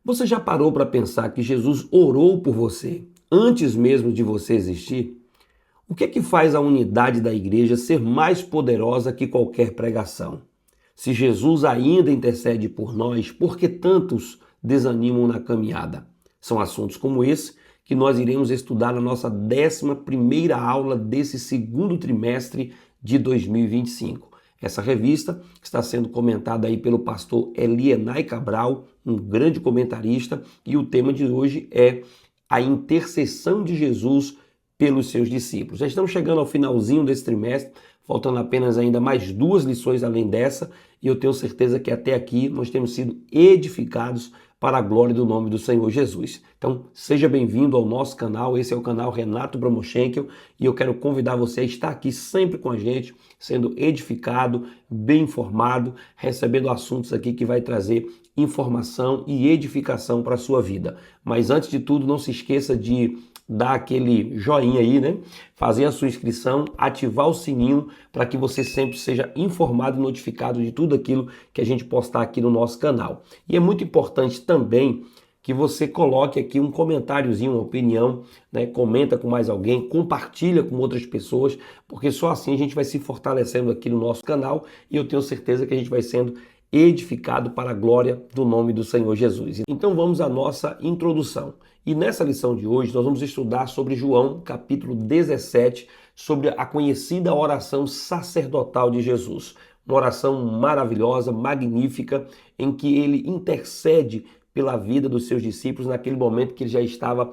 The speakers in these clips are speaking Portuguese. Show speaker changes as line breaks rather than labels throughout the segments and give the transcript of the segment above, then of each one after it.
Você já parou para pensar que Jesus orou por você antes mesmo de você existir? O que é que faz a unidade da igreja ser mais poderosa que qualquer pregação? Se Jesus ainda intercede por nós, por que tantos desanimam na caminhada? São assuntos como esse que nós iremos estudar na nossa 11ª aula desse segundo trimestre de 2025. Essa revista está sendo comentada aí pelo pastor Elienay Cabral, um grande comentarista, e o tema de hoje é a intercessão de Jesus pelos seus discípulos. Já estamos chegando ao finalzinho desse trimestre, faltando apenas ainda mais 2 lições além dessa, e eu tenho certeza que até aqui nós temos sido edificados para a glória do nome do Senhor Jesus. Então, seja bem-vindo ao nosso canal, esse é o canal Renato Bromochenkel, e eu quero convidar você a estar aqui sempre com a gente, sendo edificado, bem informado, recebendo assuntos aqui que vai trazer informação e edificação para a sua vida. Mas antes de tudo, não se esqueça de dar aquele joinha aí, né? Fazer a sua inscrição, ativar o sininho para que você sempre seja informado e notificado de tudo aquilo que a gente postar aqui no nosso canal. E é muito importante também que você coloque aqui um comentáriozinho, uma opinião, né? Comenta com mais alguém, compartilha com outras pessoas, porque só assim a gente vai se fortalecendo aqui no nosso canal e eu tenho certeza que a gente vai sendo edificado para a glória do nome do Senhor Jesus. Então vamos à nossa introdução. E nessa lição de hoje nós vamos estudar sobre João, capítulo 17, sobre a conhecida oração sacerdotal de Jesus. Uma oração maravilhosa, magnífica, em que ele intercede pela vida dos seus discípulos naquele momento que ele já estava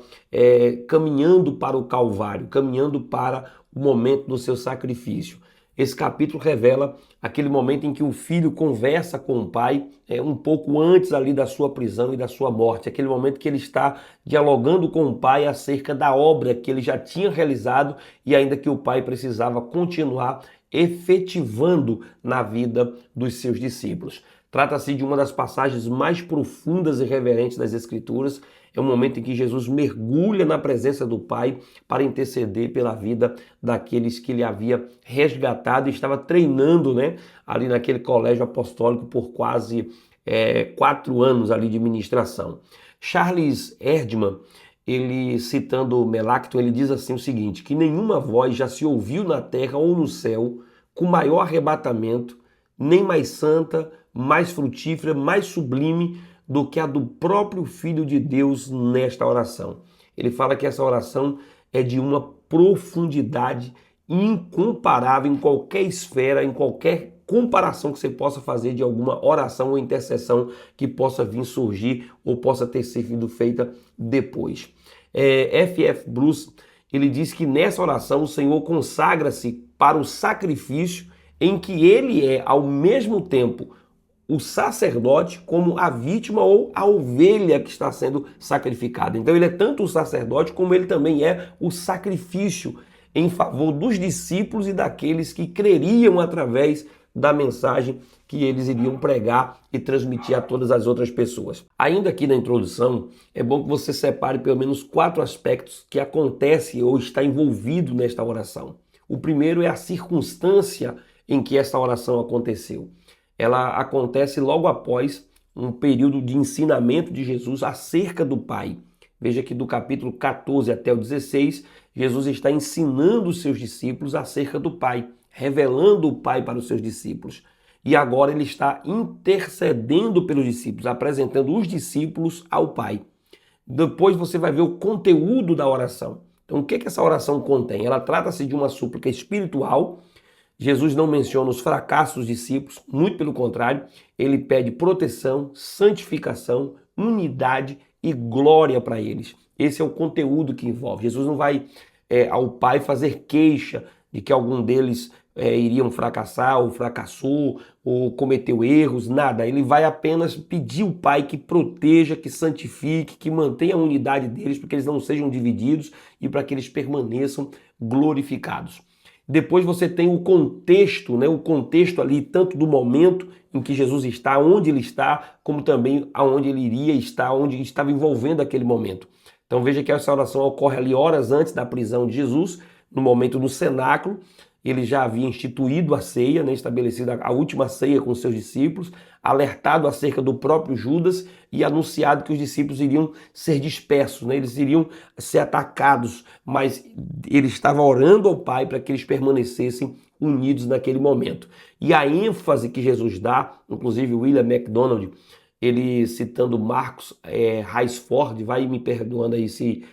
caminhando para o Calvário, caminhando para o momento do seu sacrifício. Esse capítulo revela aquele momento em que o filho conversa com o pai, um pouco antes ali da sua prisão e da sua morte. Aquele momento que ele está dialogando com o pai acerca da obra que ele já tinha realizado e ainda que o pai precisava continuar efetivando na vida dos seus discípulos. Trata-se de uma das passagens mais profundas e reverentes das Escrituras. É um momento em que Jesus mergulha na presença do Pai para interceder pela vida daqueles que ele havia resgatado e estava treinando, né, ali naquele colégio apostólico por quase 4 anos ali de ministração. Charles Erdman, ele citando Melanchthon, ele diz assim o seguinte, que nenhuma voz já se ouviu na terra ou no céu com maior arrebatamento, nem mais santa, mais frutífera, mais sublime do que a do próprio Filho de Deus nesta oração. Ele fala que essa oração é de uma profundidade incomparável em qualquer esfera, em qualquer comparação que você possa fazer de alguma oração ou intercessão que possa vir surgir ou possa ter sido feita depois. F.F. Bruce, ele diz que nessa oração o Senhor consagra-se para o sacrifício em que ele é, ao mesmo tempo, o sacerdote como a vítima ou a ovelha que está sendo sacrificada. Então ele é tanto o sacerdote como ele também é o sacrifício em favor dos discípulos e daqueles que creriam através da mensagem que eles iriam pregar e transmitir a todas as outras pessoas. Ainda aqui na introdução, é bom que você separe pelo menos 4 aspectos que acontecem ou está envolvido nesta oração. O primeiro é a circunstância em que esta oração aconteceu. Ela acontece logo após um período de ensinamento de Jesus acerca do Pai. Veja que do capítulo 14 até o 16, Jesus está ensinando os seus discípulos acerca do Pai, revelando o Pai para os seus discípulos. E agora ele está intercedendo pelos discípulos, apresentando os discípulos ao Pai. Depois você vai ver o conteúdo da oração. Então o que essa oração contém? Ela trata-se de uma súplica espiritual. Jesus não menciona os fracassos dos discípulos, muito pelo contrário, ele pede proteção, santificação, unidade e glória para eles. Esse é o conteúdo que envolve. Jesus não vai ao Pai fazer queixa de que algum deles iriam fracassar, ou fracassou, ou cometeu erros, nada. Ele vai apenas pedir ao Pai que proteja, que santifique, que mantenha a unidade deles, para que eles não sejam divididos e para que eles permaneçam glorificados. Depois você tem o contexto, né? O contexto ali tanto do momento em que Jesus está, onde ele está, como também aonde ele iria estar, onde estava envolvendo aquele momento. Então veja que essa oração ocorre ali horas antes da prisão de Jesus, no momento do cenáculo. Ele já havia instituído a ceia, né? Estabelecido a última ceia com os seus discípulos. alertado acerca do próprio Judas e anunciado que os discípulos iriam ser dispersos, né? Eles iriam ser atacados, mas ele estava orando ao Pai para que eles permanecessem unidos naquele momento. E a ênfase que Jesus dá, inclusive William MacDonald, ele citando Marcos Raisford, vai me perdoando aí se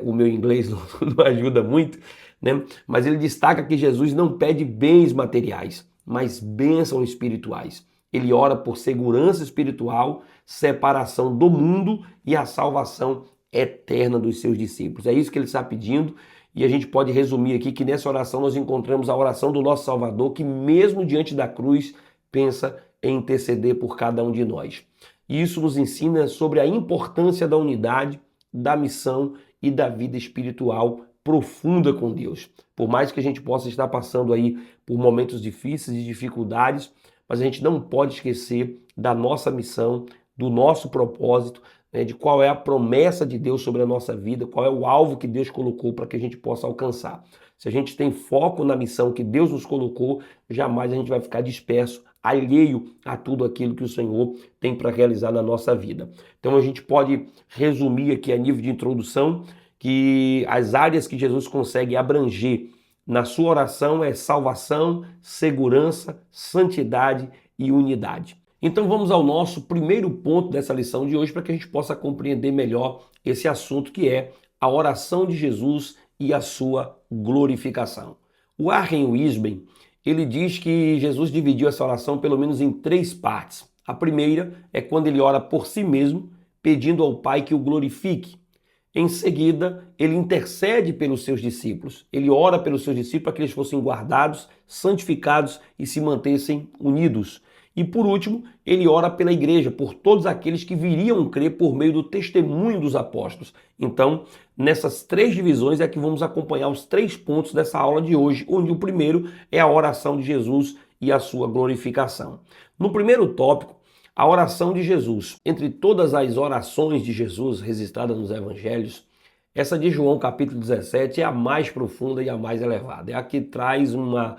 o meu inglês não ajuda muito, né? Mas ele destaca que Jesus não pede bens materiais, mas bênçãos espirituais. Ele ora por segurança espiritual, separação do mundo e a salvação eterna dos seus discípulos. É isso que ele está pedindo. E a gente pode resumir aqui que nessa oração nós encontramos a oração do nosso Salvador, que mesmo diante da cruz pensa em interceder por cada um de nós. E isso nos ensina sobre a importância da unidade, da missão e da vida espiritual profunda com Deus. Por mais que a gente possa estar passando aí por momentos difíceis e dificuldades, mas a gente não pode esquecer da nossa missão, do nosso propósito, de qual é a promessa de Deus sobre a nossa vida, qual é o alvo que Deus colocou para que a gente possa alcançar. Se a gente tem foco na missão que Deus nos colocou, jamais a gente vai ficar disperso, alheio a tudo aquilo que o Senhor tem para realizar na nossa vida. Então a gente pode resumir aqui a nível de introdução que as áreas que Jesus consegue abranger na sua oração é salvação, segurança, santidade e unidade. Então vamos ao nosso primeiro ponto dessa lição de hoje para que a gente possa compreender melhor esse assunto que é a oração de Jesus e a sua glorificação. O Warren Wiersbe, ele diz que Jesus dividiu essa oração pelo menos em 3 partes. A primeira é quando ele ora por si mesmo, pedindo ao Pai que o glorifique. Em seguida, ele intercede pelos seus discípulos. Ele ora pelos seus discípulos para que eles fossem guardados, santificados e se mantessem unidos. E por último, ele ora pela igreja, por todos aqueles que viriam crer por meio do testemunho dos apóstolos. Então, nessas 3 divisões é que vamos acompanhar os 3 pontos dessa aula de hoje, onde o primeiro é a oração de Jesus e a sua glorificação. No primeiro tópico, a oração de Jesus. Entre todas as orações de Jesus registradas nos evangelhos, essa de João capítulo 17 é a mais profunda e a mais elevada. É a que traz uma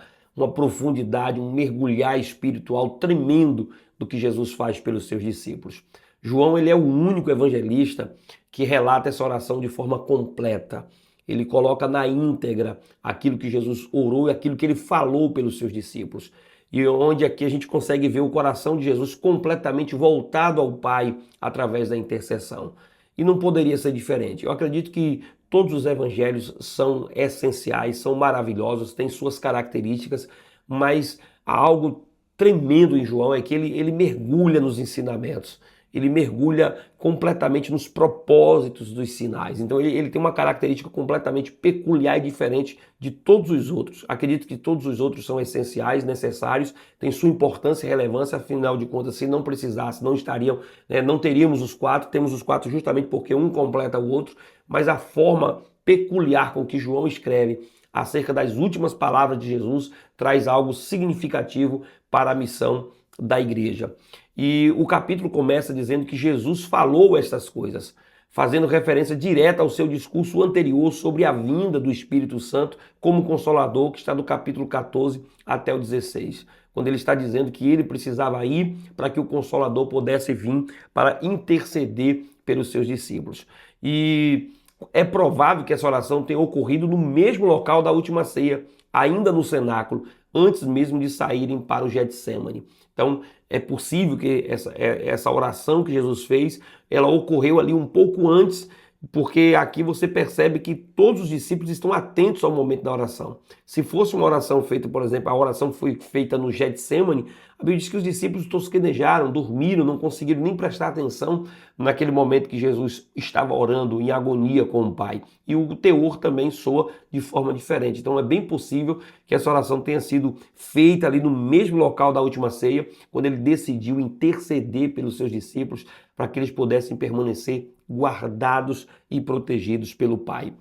profundidade, um mergulhar espiritual tremendo do que Jesus faz pelos seus discípulos. João, ele é o único evangelista que relata essa oração de forma completa. Ele coloca na íntegra aquilo que Jesus orou e aquilo que ele falou pelos seus discípulos. E onde aqui a gente consegue ver o coração de Jesus completamente voltado ao Pai através da intercessão. E não poderia ser diferente. Eu acredito que todos os evangelhos são essenciais, são maravilhosos, têm suas características, mas há algo tremendo em João é que ele mergulha nos ensinamentos. Ele mergulha completamente nos propósitos dos sinais. Então ele tem uma característica completamente peculiar e diferente de todos os outros. Acredito que todos os outros são essenciais, necessários, têm sua importância e relevância, afinal de contas, se não precisasse, não estariam, não teríamos os 4, temos os 4 justamente porque um completa o outro, mas a forma peculiar com que João escreve acerca das últimas palavras de Jesus traz algo significativo para a missão da igreja. E o capítulo começa dizendo que Jesus falou estas coisas, fazendo referência direta ao seu discurso anterior sobre a vinda do Espírito Santo como Consolador, que está do capítulo 14 até o 16, quando ele está dizendo que ele precisava ir para que o Consolador pudesse vir para interceder pelos seus discípulos. E é provável que essa oração tenha ocorrido no mesmo local da última ceia, ainda no cenáculo, antes mesmo de saírem para o Getsêmani. Então, é possível que essa oração que Jesus fez, ela ocorreu ali um pouco antes, porque aqui você percebe que todos os discípulos estão atentos ao momento da oração. Se fosse uma oração feita, por exemplo, a oração foi feita no Getsêmani, a Bíblia diz que os discípulos tosquenejaram, dormiram, não conseguiram nem prestar atenção naquele momento que Jesus estava orando em agonia com o Pai. E o teor também soa de forma diferente. Então é bem possível que essa oração tenha sido feita ali no mesmo local da última ceia, quando ele decidiu interceder pelos seus discípulos para que eles pudessem permanecer guardados e protegidos pelo Pai.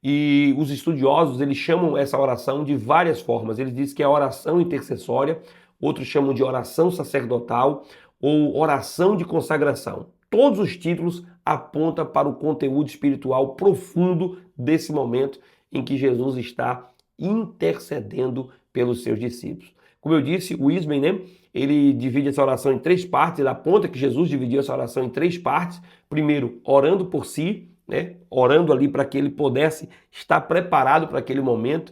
E os estudiosos, eles chamam essa oração de várias formas. Eles dizem que é a oração intercessória, outros chamam de oração sacerdotal ou oração de consagração. Todos os títulos apontam para o conteúdo espiritual profundo desse momento em que Jesus está intercedendo pelos seus discípulos. Como eu disse, o Wiseman, né, ele divide essa oração em 3 partes, ele aponta que Jesus dividiu essa oração em 3 partes. Primeiro, orando por si, né, orando ali para que ele pudesse estar preparado para aquele momento,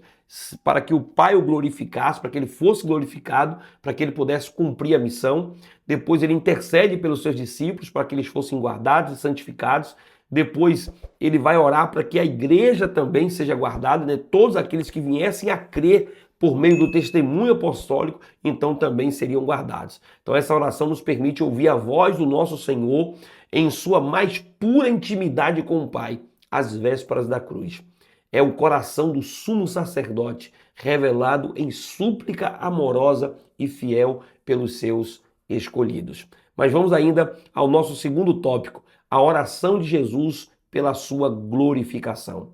para que o Pai o glorificasse, para que ele fosse glorificado, para que ele pudesse cumprir a missão. Depois ele intercede pelos seus discípulos para que eles fossem guardados e santificados. Depois ele vai orar para que a igreja também seja guardada, né? Todos aqueles que viessem a crer por meio do testemunho apostólico, então também seriam guardados. Então essa oração nos permite ouvir a voz do nosso Senhor em sua mais pura intimidade com o Pai, às vésperas da cruz. É o coração do sumo sacerdote, revelado em súplica amorosa e fiel pelos seus escolhidos. Mas vamos ainda ao nosso segundo tópico, a oração de Jesus pela sua glorificação.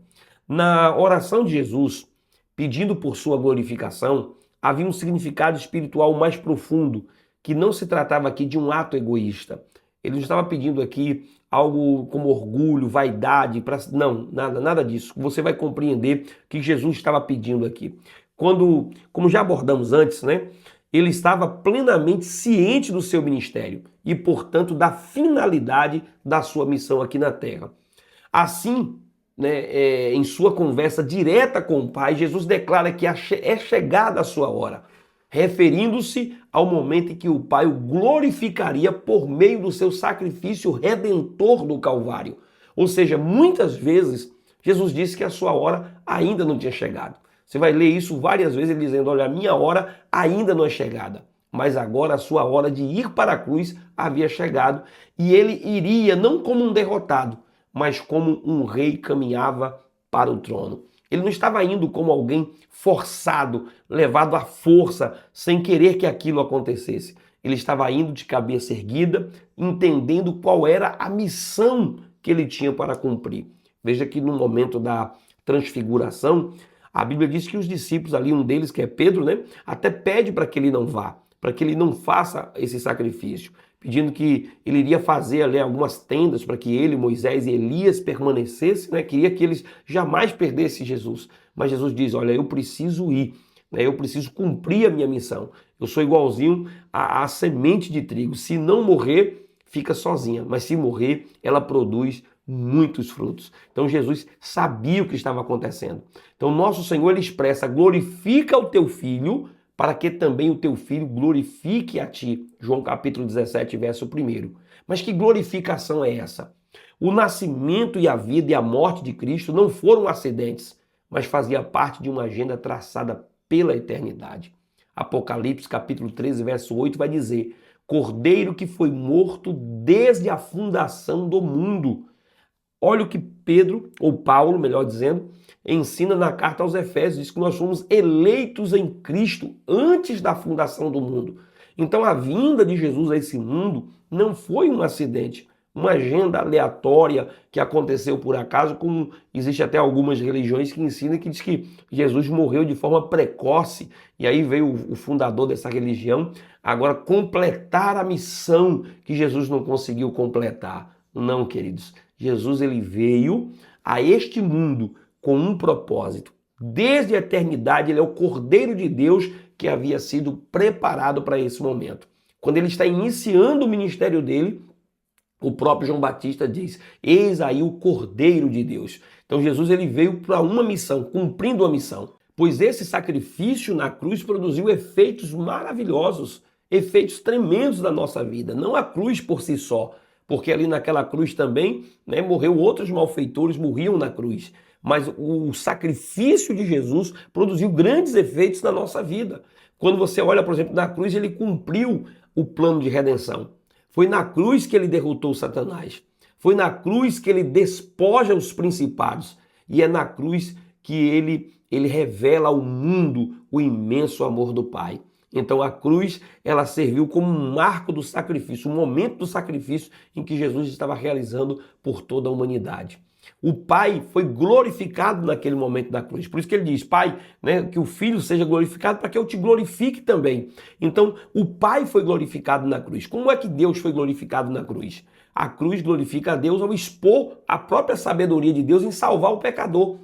Na oração de Jesus, pedindo por sua glorificação, havia um significado espiritual mais profundo, que não se tratava aqui de um ato egoísta. Ele não estava pedindo aqui algo como orgulho, vaidade, não, nada disso. Você vai compreender o que Jesus estava pedindo aqui. Como já abordamos antes, né? Ele estava plenamente ciente do seu ministério e, portanto, da finalidade da sua missão aqui na Terra. Assim, né, em sua conversa direta com o Pai, Jesus declara que é chegada a sua hora, referindo-se ao momento em que o Pai o glorificaria por meio do seu sacrifício redentor do Calvário. Ou seja, muitas vezes Jesus disse que a sua hora ainda não tinha chegado. Você vai ler isso várias vezes, ele dizendo, olha, a minha hora ainda não é chegada. Mas agora a sua hora de ir para a cruz havia chegado e ele iria não como um derrotado, mas como um rei caminhava para o trono. Ele não estava indo como alguém forçado, levado à força, sem querer que aquilo acontecesse. Ele estava indo de cabeça erguida, entendendo qual era a missão que ele tinha para cumprir. Veja que no momento da transfiguração, a Bíblia diz que os discípulos ali, um deles que é Pedro, né, até pede para que ele não vá, para que ele não faça esse sacrifício, pedindo que ele iria fazer ali algumas tendas para que ele, Moisés e Elias permanecessem, né, queria que eles jamais perdessem Jesus. Mas Jesus diz, olha, eu preciso ir, né, eu preciso cumprir a minha missão. Eu sou igualzinho à semente de trigo, se não morrer, fica sozinha, mas se morrer, ela produz muitos frutos. Então Jesus sabia o que estava acontecendo. Então nosso Senhor ele expressa, glorifica o teu filho, para que também o teu filho glorifique a ti. João capítulo 17, verso 1. Mas que glorificação é essa? O nascimento e a vida e a morte de Cristo não foram acidentes, mas fazia parte de uma agenda traçada pela eternidade. Apocalipse capítulo 13, verso 8 vai dizer, Cordeiro que foi morto desde a fundação do mundo. Olha o que Pedro, ou Paulo, melhor dizendo, ensina na carta aos Efésios, diz que nós fomos eleitos em Cristo antes da fundação do mundo. Então a vinda de Jesus a esse mundo não foi um acidente, uma agenda aleatória que aconteceu por acaso, como existe até algumas religiões que ensinam que diz que Jesus morreu de forma precoce, e aí veio o fundador dessa religião agora completar a missão que Jesus não conseguiu completar. Não, queridos. Jesus ele veio a este mundo com um propósito. Desde a eternidade, ele é o Cordeiro de Deus que havia sido preparado para esse momento. Quando ele está iniciando o ministério dele, o próprio João Batista diz, eis aí o Cordeiro de Deus. Então Jesus ele veio para uma missão, cumprindo a missão. Pois esse sacrifício na cruz produziu efeitos maravilhosos, efeitos tremendos na nossa vida. Não a cruz por si só, porque ali naquela cruz também, né, morreu outros malfeitores, morriam na cruz. Mas o sacrifício de Jesus produziu grandes efeitos na nossa vida. Quando você olha, por exemplo, na cruz, ele cumpriu o plano de redenção. Foi na cruz que ele derrotou Satanás. Foi na cruz que ele despoja os principados. E é na cruz que ele revela ao mundo o imenso amor do Pai. Então a cruz, ela serviu como um marco do sacrifício, um momento do sacrifício em que Jesus estava realizando por toda a humanidade. O Pai foi glorificado naquele momento da cruz. Por isso que ele diz, Pai, né, que o Filho seja glorificado para que eu te glorifique também. Então o Pai foi glorificado na cruz. Como é que Deus foi glorificado na cruz? A cruz glorifica a Deus ao expor a própria sabedoria de Deus em salvar o pecador.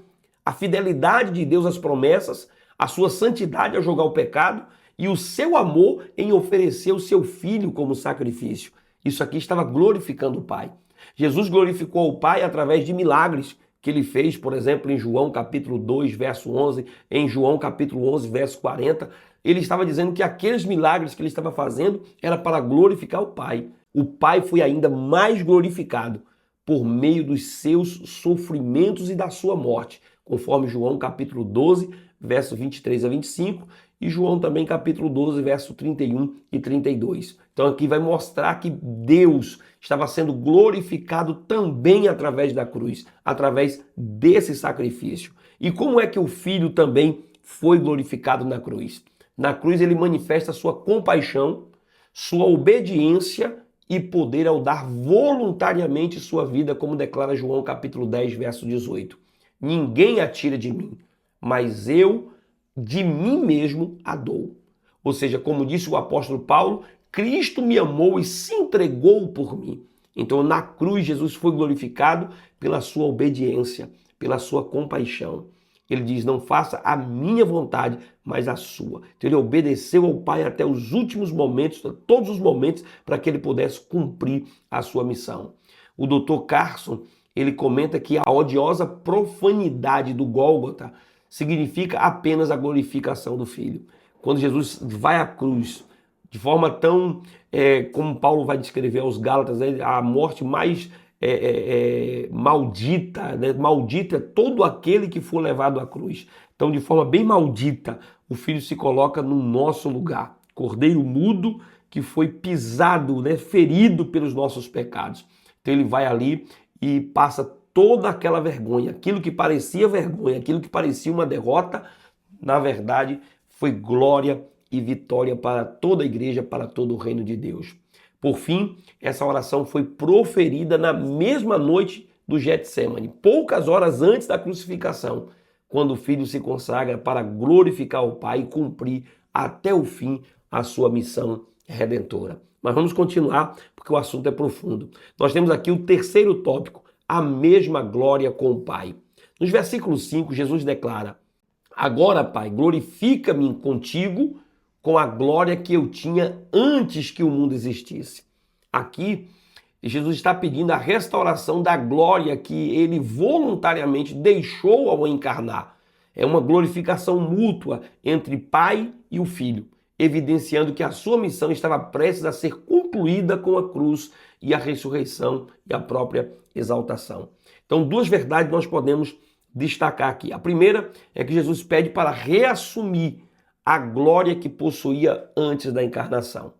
A fidelidade de Deus às promessas, a sua santidade ao julgar o pecado e o seu amor em oferecer o seu filho como sacrifício. Isso aqui estava glorificando o Pai. Jesus glorificou o Pai através de milagres que ele fez, por exemplo, em João capítulo 2, verso 11, em João capítulo 11, verso 40. Ele estava dizendo que aqueles milagres que ele estava fazendo era para glorificar o Pai. O Pai foi ainda mais glorificado por meio dos seus sofrimentos e da sua morte, conforme João capítulo 12, verso 23 a 25, e João também capítulo 12, verso 31 e 32. Então aqui vai mostrar que Deus estava sendo glorificado também através da cruz, através desse sacrifício. E como é que o Filho também foi glorificado na cruz? Na cruz ele manifesta sua compaixão, sua obediência e poder ao dar voluntariamente sua vida, como declara João capítulo 10, verso 18. Ninguém a tira de mim, mas eu de mim mesmo a dou. Ou seja, como disse o apóstolo Paulo, Cristo me amou e se entregou por mim. Então na cruz Jesus foi glorificado pela sua obediência, pela sua compaixão. Ele diz, não faça a minha vontade, mas a sua. Então ele obedeceu ao Pai até os últimos momentos, todos os momentos, para que ele pudesse cumprir a sua missão. O Dr. Carson, ele comenta que a odiosa profanidade do Gólgota significa apenas a glorificação do Filho. Quando Jesus vai à cruz, de forma tão, como Paulo vai descrever aos Gálatas, a morte mais maldita, né? Maldito é todo aquele que for levado à cruz. Então, de forma bem maldita, o Filho se coloca no nosso lugar. Cordeiro mudo que foi pisado, né? Ferido pelos nossos pecados. Então ele vai ali e passa toda aquela vergonha, aquilo que parecia vergonha, aquilo que parecia uma derrota, na verdade foi glória e vitória para toda a igreja, para todo o reino de Deus. Por fim, essa oração foi proferida na mesma noite do Getsêmani, poucas horas antes da crucificação, quando o Filho se consagra para glorificar o Pai e cumprir até o fim a sua missão redentora. Mas vamos continuar, porque o assunto é profundo. Nós temos aqui o terceiro tópico, a mesma glória com o Pai. Nos versículos 5, Jesus declara, agora, Pai, glorifica-me contigo com a glória que eu tinha antes que o mundo existisse. Aqui, Jesus está pedindo a restauração da glória que ele voluntariamente deixou ao encarnar. É uma glorificação mútua entre Pai e o Filho, evidenciando que a sua missão estava prestes a ser concluída com a cruz e a ressurreição e a própria exaltação. Então, duas verdades nós podemos destacar aqui. A primeira é que Jesus pede para reassumir a glória que possuía antes da encarnação.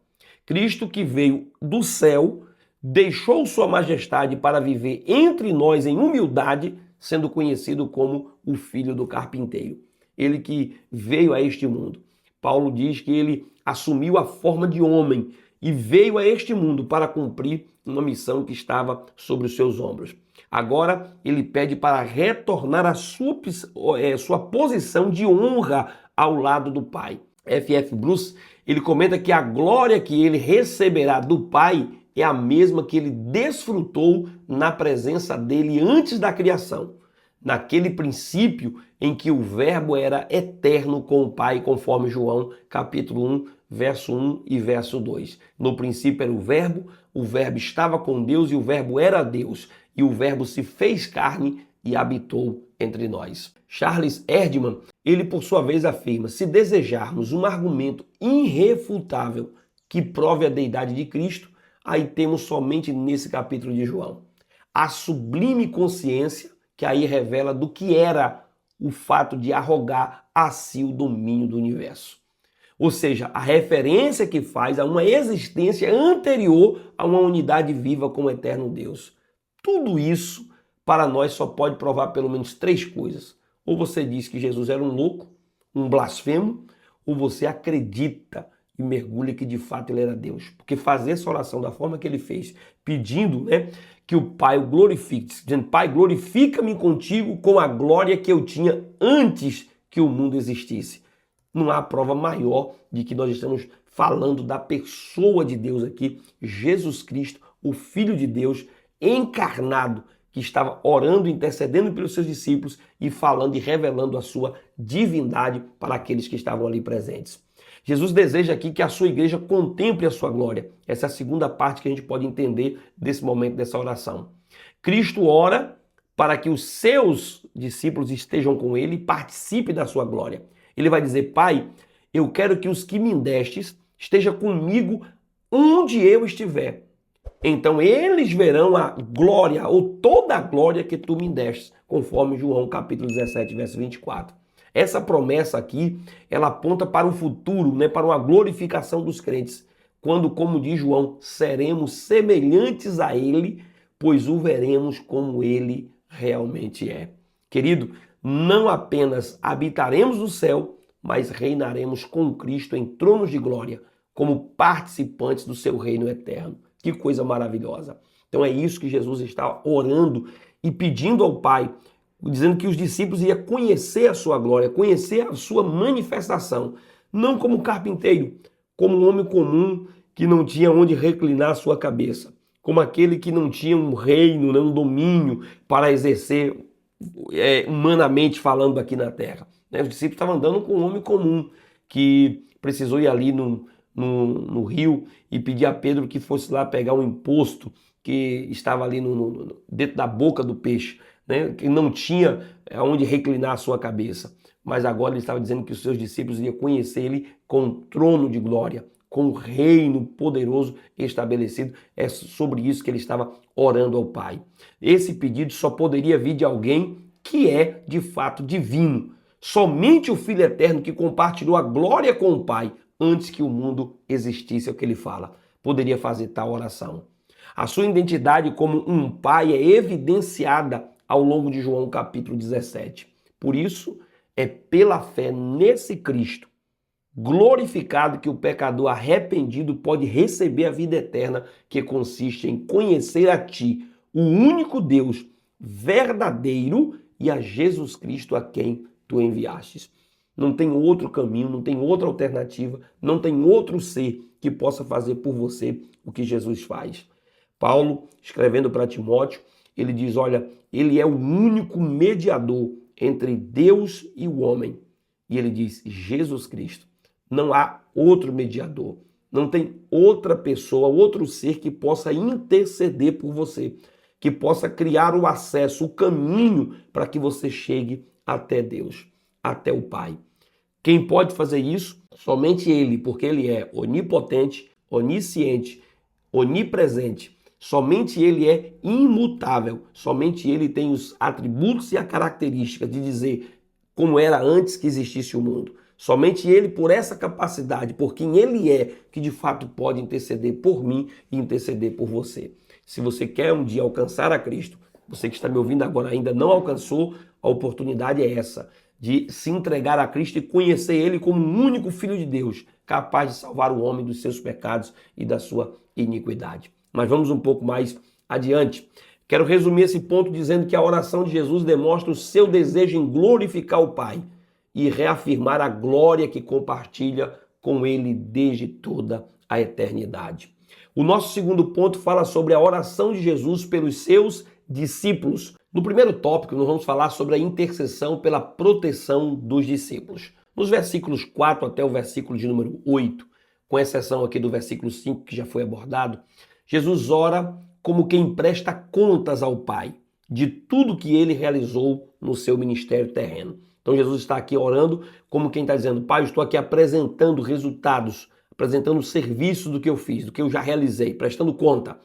Cristo, que veio do céu, deixou sua majestade para viver entre nós em humildade, sendo conhecido como o Filho do Carpinteiro. Ele que veio a este mundo. Paulo diz que ele assumiu a forma de homem e veio a este mundo para cumprir uma missão que estava sobre os seus ombros. Agora ele pede para retornar à sua posição de honra ao lado do Pai. F.F. Bruce, ele comenta que a glória que ele receberá do Pai é a mesma que ele desfrutou na presença dele antes da criação. Naquele princípio em que o verbo era eterno com o Pai, conforme João capítulo 1, verso 1 e verso 2. No princípio era o verbo estava com Deus e o verbo era Deus, e o verbo se fez carne e habitou entre nós. Charles Erdmann, ele por sua vez afirma, se desejarmos um argumento irrefutável que prove a deidade de Cristo, aí temos somente nesse capítulo de João. A sublime consciência que aí revela do que era o fato de arrogar a si o domínio do universo. Ou seja, a referência que faz a uma existência anterior a uma unidade viva com o eterno Deus. Tudo isso, para nós, só pode provar pelo menos três coisas. Ou você diz que Jesus era um louco, um blasfemo, ou você acredita e mergulha que de fato ele era Deus. Porque fazer essa oração da forma que ele fez, pedindo, que o Pai o glorifique, dizendo, Pai, glorifica-me contigo com a glória que eu tinha antes que o mundo existisse. Não há prova maior de que nós estamos falando da pessoa de Deus aqui, Jesus Cristo, o Filho de Deus, encarnado, que estava orando, intercedendo pelos seus discípulos e falando e revelando a sua divindade para aqueles que estavam ali presentes. Jesus deseja aqui que a sua igreja contemple a sua glória. Essa é a segunda parte que a gente pode entender desse momento, dessa oração. Cristo ora para que os seus discípulos estejam com ele e participem da sua glória. Ele vai dizer: Pai, eu quero que os que me destes estejam comigo onde eu estiver. Então eles verão a glória, ou toda a glória que tu me destes, conforme João capítulo 17, verso 24. Essa promessa aqui, ela aponta para o futuro, né, para uma glorificação dos crentes, quando, como diz João, seremos semelhantes a ele, pois o veremos como ele realmente é. Querido, não apenas habitaremos no céu, mas reinaremos com Cristo em tronos de glória, como participantes do seu reino eterno. Que coisa maravilhosa. Então é isso que Jesus está orando e pedindo ao Pai, dizendo que os discípulos iam conhecer a sua glória, conhecer a sua manifestação, não como carpinteiro, como um homem comum que não tinha onde reclinar a sua cabeça, como aquele que não tinha um reino, um domínio para exercer humanamente falando aqui na terra. Os discípulos estavam andando com um homem comum que precisou ir ali no rio e pedir a Pedro que fosse lá pegar um imposto que estava ali dentro da boca do peixe, né? Que não tinha onde reclinar a sua cabeça. Mas agora ele estava dizendo que os seus discípulos iam conhecer ele com um trono de glória, com um reino poderoso estabelecido. É sobre isso que ele estava orando ao Pai. Esse pedido só poderia vir de alguém que é de fato divino. Somente o Filho Eterno que compartilhou a glória com o Pai antes que o mundo existisse, é o que ele fala, poderia fazer tal oração. A sua identidade como um pai é evidenciada ao longo de João capítulo 17. Por isso, é pela fé nesse Cristo glorificado que o pecador arrependido pode receber a vida eterna, que consiste em conhecer a ti, o único Deus verdadeiro, e a Jesus Cristo a quem tu enviastes. Não tem outro caminho, não tem outra alternativa, não tem outro ser que possa fazer por você o que Jesus faz. Paulo, escrevendo para Timóteo, ele diz, olha, ele é o único mediador entre Deus e o homem. E ele diz, Jesus Cristo. Não há outro mediador. Não tem outra pessoa, outro ser que possa interceder por você, que possa criar o acesso, o caminho para que você chegue até Deus, até o Pai. Quem pode fazer isso? Somente Ele, porque Ele é onipotente, onisciente, onipresente. Somente Ele é imutável. Somente Ele tem os atributos e a característica de dizer como era antes que existisse o mundo. Somente Ele, por essa capacidade, por quem Ele é, que de fato pode interceder por mim e interceder por você. Se você quer um dia alcançar a Cristo, você que está me ouvindo agora ainda não alcançou, a oportunidade é essa, de se entregar a Cristo e conhecer Ele como o único Filho de Deus, capaz de salvar o homem dos seus pecados e da sua iniquidade. Mas vamos um pouco mais adiante. Quero resumir esse ponto dizendo que a oração de Jesus demonstra o seu desejo em glorificar o Pai e reafirmar a glória que compartilha com Ele desde toda a eternidade. O nosso segundo ponto fala sobre a oração de Jesus pelos seus discípulos. No primeiro tópico, nós vamos falar sobre a intercessão pela proteção dos discípulos. Nos versículos 4 até o versículo de número 8, com exceção aqui do versículo 5, que já foi abordado, Jesus ora como quem presta contas ao Pai de tudo que ele realizou no seu ministério terreno. Então Jesus está aqui orando como quem está dizendo, Pai, eu estou aqui apresentando resultados, apresentando o serviço do que eu fiz, do que eu já realizei, prestando conta.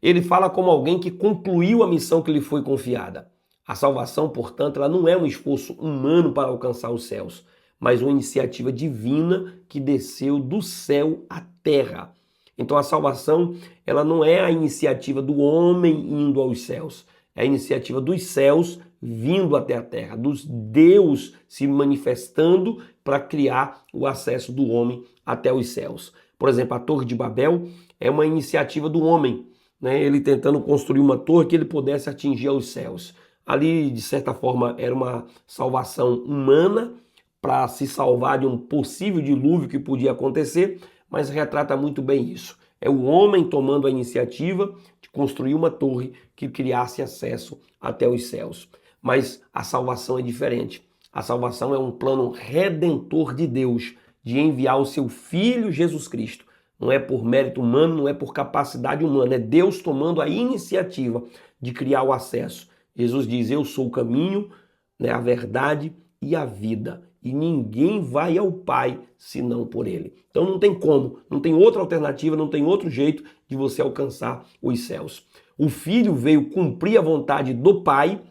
Ele fala como alguém que concluiu a missão que lhe foi confiada. A salvação, portanto, ela não é um esforço humano para alcançar os céus, mas uma iniciativa divina que desceu do céu à terra. Então a salvação, ela não é a iniciativa do homem indo aos céus, é a iniciativa dos céus vindo até a terra, dos Deus se manifestando para criar o acesso do homem até os céus. Por exemplo, a Torre de Babel é uma iniciativa do homem, né? Ele tentando construir uma torre que ele pudesse atingir aos céus. Ali, de certa forma, era uma salvação humana para se salvar de um possível dilúvio que podia acontecer, mas retrata muito bem isso. É o homem tomando a iniciativa de construir uma torre que criasse acesso até os céus. Mas a salvação é diferente. A salvação é um plano redentor de Deus de enviar o seu Filho Jesus Cristo. Não é por mérito humano, não é por capacidade humana, é Deus tomando a iniciativa de criar o acesso. Jesus diz, eu sou o caminho, né, a verdade e a vida. E ninguém vai ao Pai senão por Ele. Então não tem como, não tem outra alternativa, não tem outro jeito de você alcançar os céus. O Filho veio cumprir a vontade do Pai,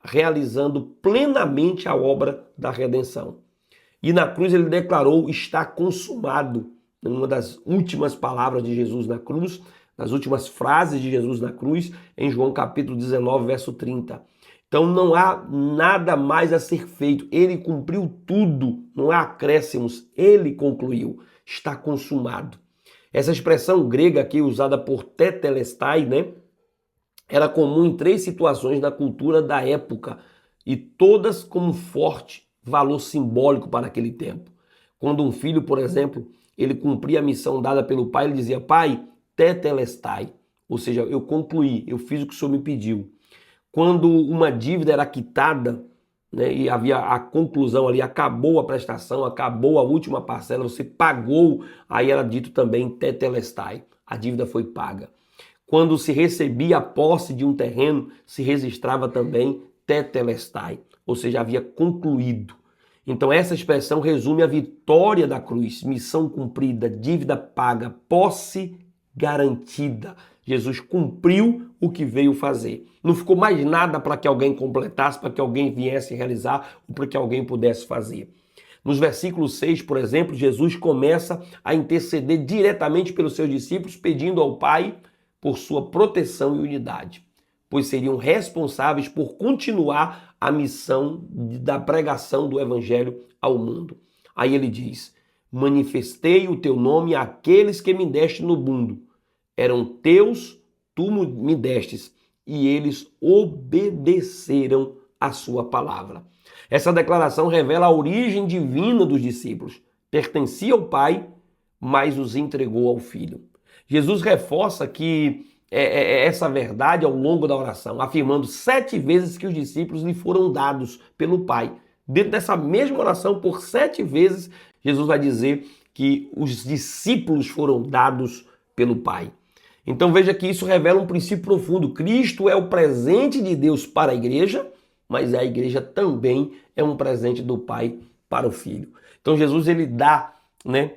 realizando plenamente a obra da redenção. E na cruz ele declarou, está consumado. Uma das últimas palavras de Jesus na cruz, nas últimas frases de Jesus na cruz, em João capítulo 19, verso 30. Então não há nada mais a ser feito. Ele cumpriu tudo, não há acréscimos. Ele concluiu. Está consumado. Essa expressão grega aqui usada por tetelestai, né, era comum em 3 situações na cultura da época e todas com um forte valor simbólico para aquele tempo. Quando um filho, por exemplo, ele cumpria a missão dada pelo pai, ele dizia, pai, tetelestai, ou seja, eu concluí, eu fiz o que o senhor me pediu. Quando uma dívida era quitada, né, e havia a conclusão ali, acabou a prestação, acabou a última parcela, você pagou, aí era dito também tetelestai, a dívida foi paga. Quando se recebia a posse de um terreno, se registrava também tetelestai, ou seja, havia concluído. Então essa expressão resume a vitória da cruz, missão cumprida, dívida paga, posse garantida. Jesus cumpriu o que veio fazer. Não ficou mais nada para que alguém completasse, para que alguém viesse realizar ou para que alguém pudesse fazer. Nos versículos 6, por exemplo, Jesus começa a interceder diretamente pelos seus discípulos, pedindo ao Pai por sua proteção e unidade, pois seriam responsáveis por continuar a missão da pregação do evangelho ao mundo. Aí ele diz, manifestei o teu nome àqueles que me deste no mundo. Eram teus, tu me destes, e eles obedeceram a sua palavra. Essa declaração revela a origem divina dos discípulos. Pertencia ao Pai, mas os entregou ao Filho. Jesus reforça que essa verdade ao longo da oração, afirmando 7 vezes que os discípulos lhe foram dados pelo Pai. Dentro dessa mesma oração, por 7 vezes, Jesus vai dizer que os discípulos foram dados pelo Pai. Então veja que isso revela um princípio profundo. Cristo é o presente de Deus para a igreja, mas a igreja também é um presente do Pai para o Filho. Então Jesus ele dá, né,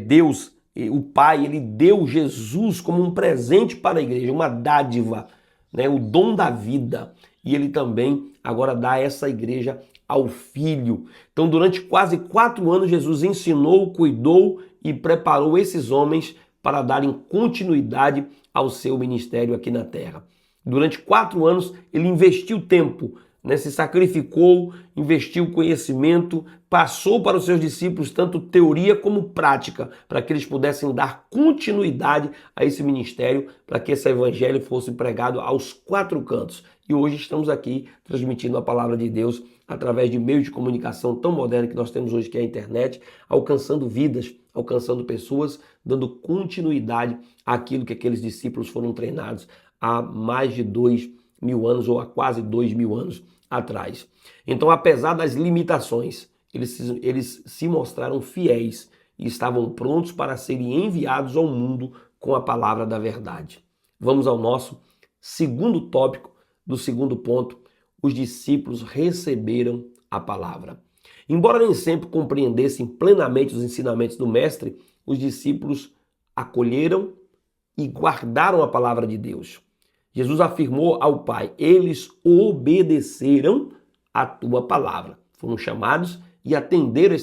Deus, o Pai, ele deu Jesus como um presente para a igreja, uma dádiva, né, o dom da vida. E ele também agora dá essa igreja ao Filho. Então durante quase 4 anos Jesus ensinou, cuidou e preparou esses homens para darem continuidade ao seu ministério aqui na terra. Durante 4 anos ele investiu tempo, né, se sacrificou, investiu conhecimento, passou para os seus discípulos tanto teoria como prática, para que eles pudessem dar continuidade a esse ministério, para que esse evangelho fosse pregado aos 4 cantos. E hoje estamos aqui transmitindo a palavra de Deus através de meios de comunicação tão modernos que nós temos hoje, que é a internet, alcançando vidas, alcançando pessoas, dando continuidade àquilo que aqueles discípulos foram treinados há mais de 2000 anos ou há quase 2000 anos atrás. Então, apesar das limitações, eles se mostraram fiéis e estavam prontos para serem enviados ao mundo com a palavra da verdade. Vamos ao nosso segundo tópico do segundo ponto. Os discípulos receberam a palavra. Embora nem sempre compreendessem plenamente os ensinamentos do mestre, os discípulos acolheram e guardaram a palavra de Deus. Jesus afirmou ao Pai, eles obedeceram a tua palavra. Foram chamados e atenderam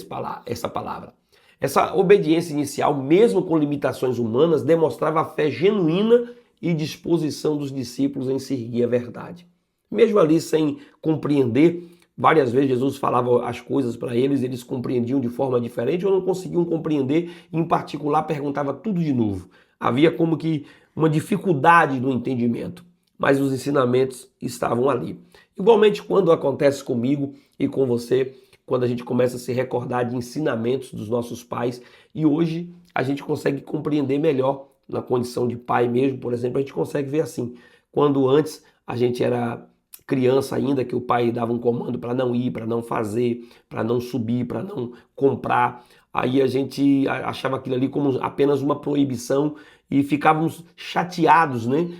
essa palavra. Essa obediência inicial, mesmo com limitações humanas, demonstrava a fé genuína e disposição dos discípulos em seguir a verdade. Mesmo ali sem compreender, várias vezes Jesus falava as coisas para eles, eles compreendiam de forma diferente ou não conseguiam compreender, em particular perguntava tudo de novo. Havia como que uma dificuldade no entendimento, mas os ensinamentos estavam ali. Igualmente quando acontece comigo e com você, quando a gente começa a se recordar de ensinamentos dos nossos pais e hoje a gente consegue compreender melhor na condição de pai mesmo, por exemplo, a gente consegue ver assim, quando antes a gente era criança ainda, que o pai dava um comando para não ir, para não fazer, para não subir, para não comprar. aí a gente achava aquilo ali como apenas uma proibição e ficávamos chateados, né?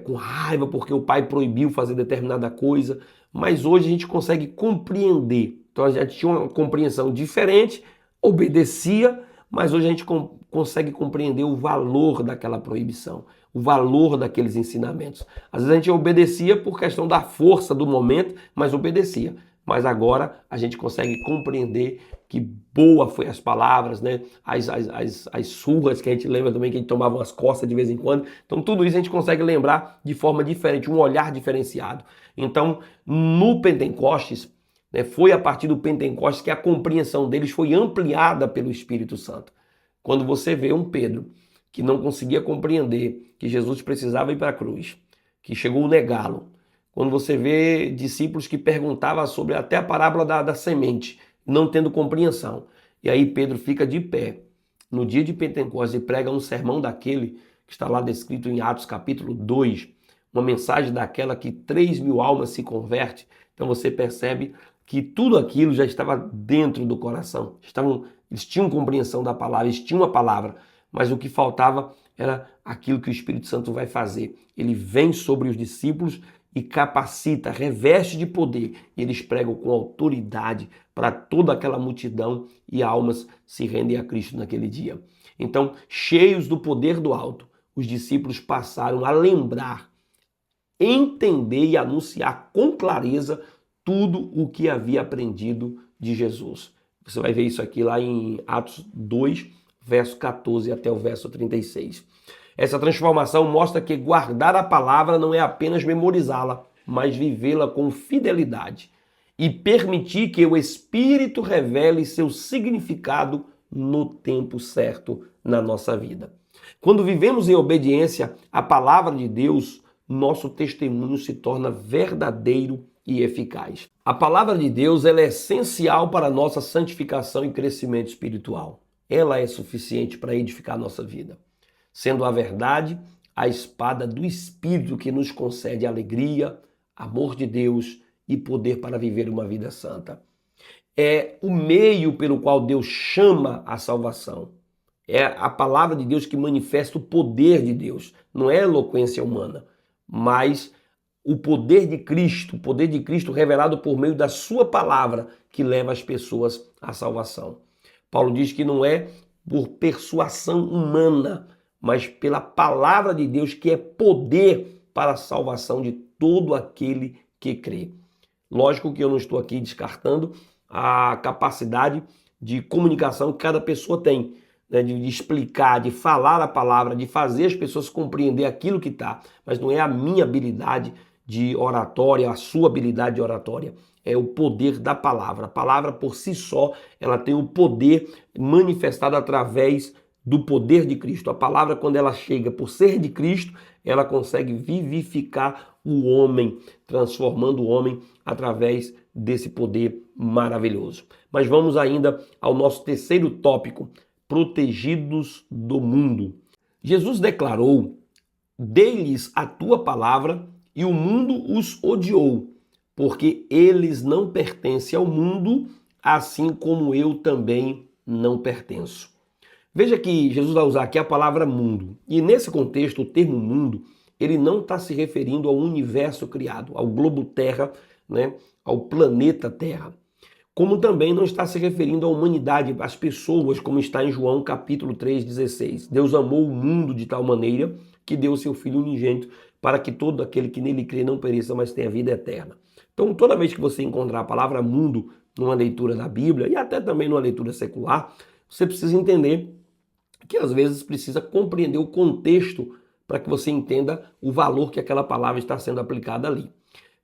Com raiva porque o pai proibiu fazer determinada coisa, mas hoje a gente consegue compreender. Então a gente tinha uma compreensão diferente, obedecia, mas hoje a gente consegue compreender o valor daquela proibição, o valor daqueles ensinamentos. Às vezes a gente obedecia por questão da força do momento, mas obedecia. Mas agora a gente consegue compreender que boa foi as palavras, né? As surras que a gente lembra também, que a gente tomava umas costas de vez em quando. Então tudo isso a gente consegue lembrar de forma diferente, um olhar diferenciado. Então no Pentecostes, né, foi a partir do Pentecostes que a compreensão deles foi ampliada pelo Espírito Santo. Quando você vê um Pedro que não conseguia compreender que Jesus precisava ir para a cruz, que chegou a negá-lo. Quando você vê discípulos que perguntavam sobre até a parábola da semente, não tendo compreensão. E aí Pedro fica de pé no dia de Pentecostes e prega um sermão daquele que está lá descrito em Atos capítulo 2, uma mensagem daquela que 3.000 almas se convertem. Então você percebe que tudo aquilo já estava dentro do coração. Eles tinham compreensão da palavra, eles tinham a palavra, mas o que faltava era aquilo que o Espírito Santo vai fazer. Ele vem sobre os discípulos e capacita, reveste de poder. E eles pregam com autoridade para toda aquela multidão e almas se rendem a Cristo naquele dia. Então, cheios do poder do alto, os discípulos passaram a lembrar, entender e anunciar com clareza tudo o que havia aprendido de Jesus. Você vai ver isso aqui lá em Atos 2, verso 14 até o verso 36. Essa transformação mostra que guardar a palavra não é apenas memorizá-la, mas vivê-la com fidelidade e permitir que o Espírito revele seu significado no tempo certo na nossa vida. Quando vivemos em obediência à palavra de Deus, nosso testemunho se torna verdadeiro e eficaz. A palavra de Deus ela é essencial para a nossa santificação e crescimento espiritual. Ela é suficiente para edificar a nossa vida, sendo a verdade a espada do Espírito que nos concede alegria, amor de Deus e poder para viver uma vida santa. É o meio pelo qual Deus chama a salvação. É a palavra de Deus que manifesta o poder de Deus. Não é eloquência humana, mas o poder de Cristo revelado por meio da sua palavra que leva as pessoas à salvação. Paulo diz que não é por persuasão humana, mas pela palavra de Deus que é poder para a salvação de todo aquele que crê. Lógico que eu não estou aqui descartando a capacidade de comunicação que cada pessoa tem, né, de explicar, de falar a palavra, de fazer as pessoas compreender aquilo que está, mas não é a minha habilidade de oratória, a sua habilidade de oratória. É o poder da palavra. A palavra por si só, ela tem o poder manifestado através do poder de Cristo. A palavra, quando ela chega por ser de Cristo, ela consegue vivificar o homem, transformando o homem através desse poder maravilhoso. Mas vamos ainda ao nosso terceiro tópico, protegidos do mundo. Jesus declarou: dei-lhes a tua palavra e o mundo os odiou, porque eles não pertencem ao mundo, assim como eu também não pertenço. Veja que Jesus vai usar aqui a palavra mundo. E nesse contexto, o termo mundo, ele não está se referindo ao universo criado, ao globo Terra, né, ao planeta Terra. Como também não está se referindo à humanidade, às pessoas, como está em João capítulo 3,16. Deus amou o mundo de tal maneira que deu o seu Filho unigênito para que todo aquele que nele crê não pereça, mas tenha vida eterna. Então, toda vez que você encontrar a palavra mundo numa leitura da Bíblia e até também numa leitura secular, você precisa entender que às vezes precisa compreender o contexto para que você entenda o valor que aquela palavra está sendo aplicada ali.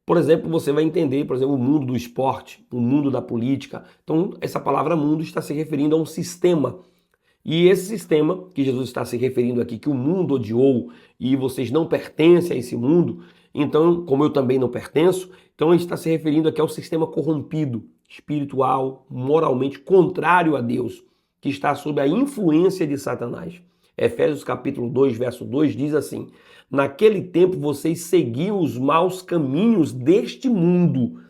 Por exemplo, você vai entender, por exemplo, o mundo do esporte, o mundo da política. Então, essa palavra mundo está se referindo a um sistema. E esse sistema que Jesus está se referindo aqui, que o mundo odiou e vocês não pertencem a esse mundo, então, como eu também não pertenço, então ele está se referindo aqui ao sistema corrompido, espiritual, moralmente contrário a Deus, que está sob a influência de Satanás. Efésios capítulo 2, verso 2 diz assim: naquele tempo vocês seguiam os maus caminhos deste mundo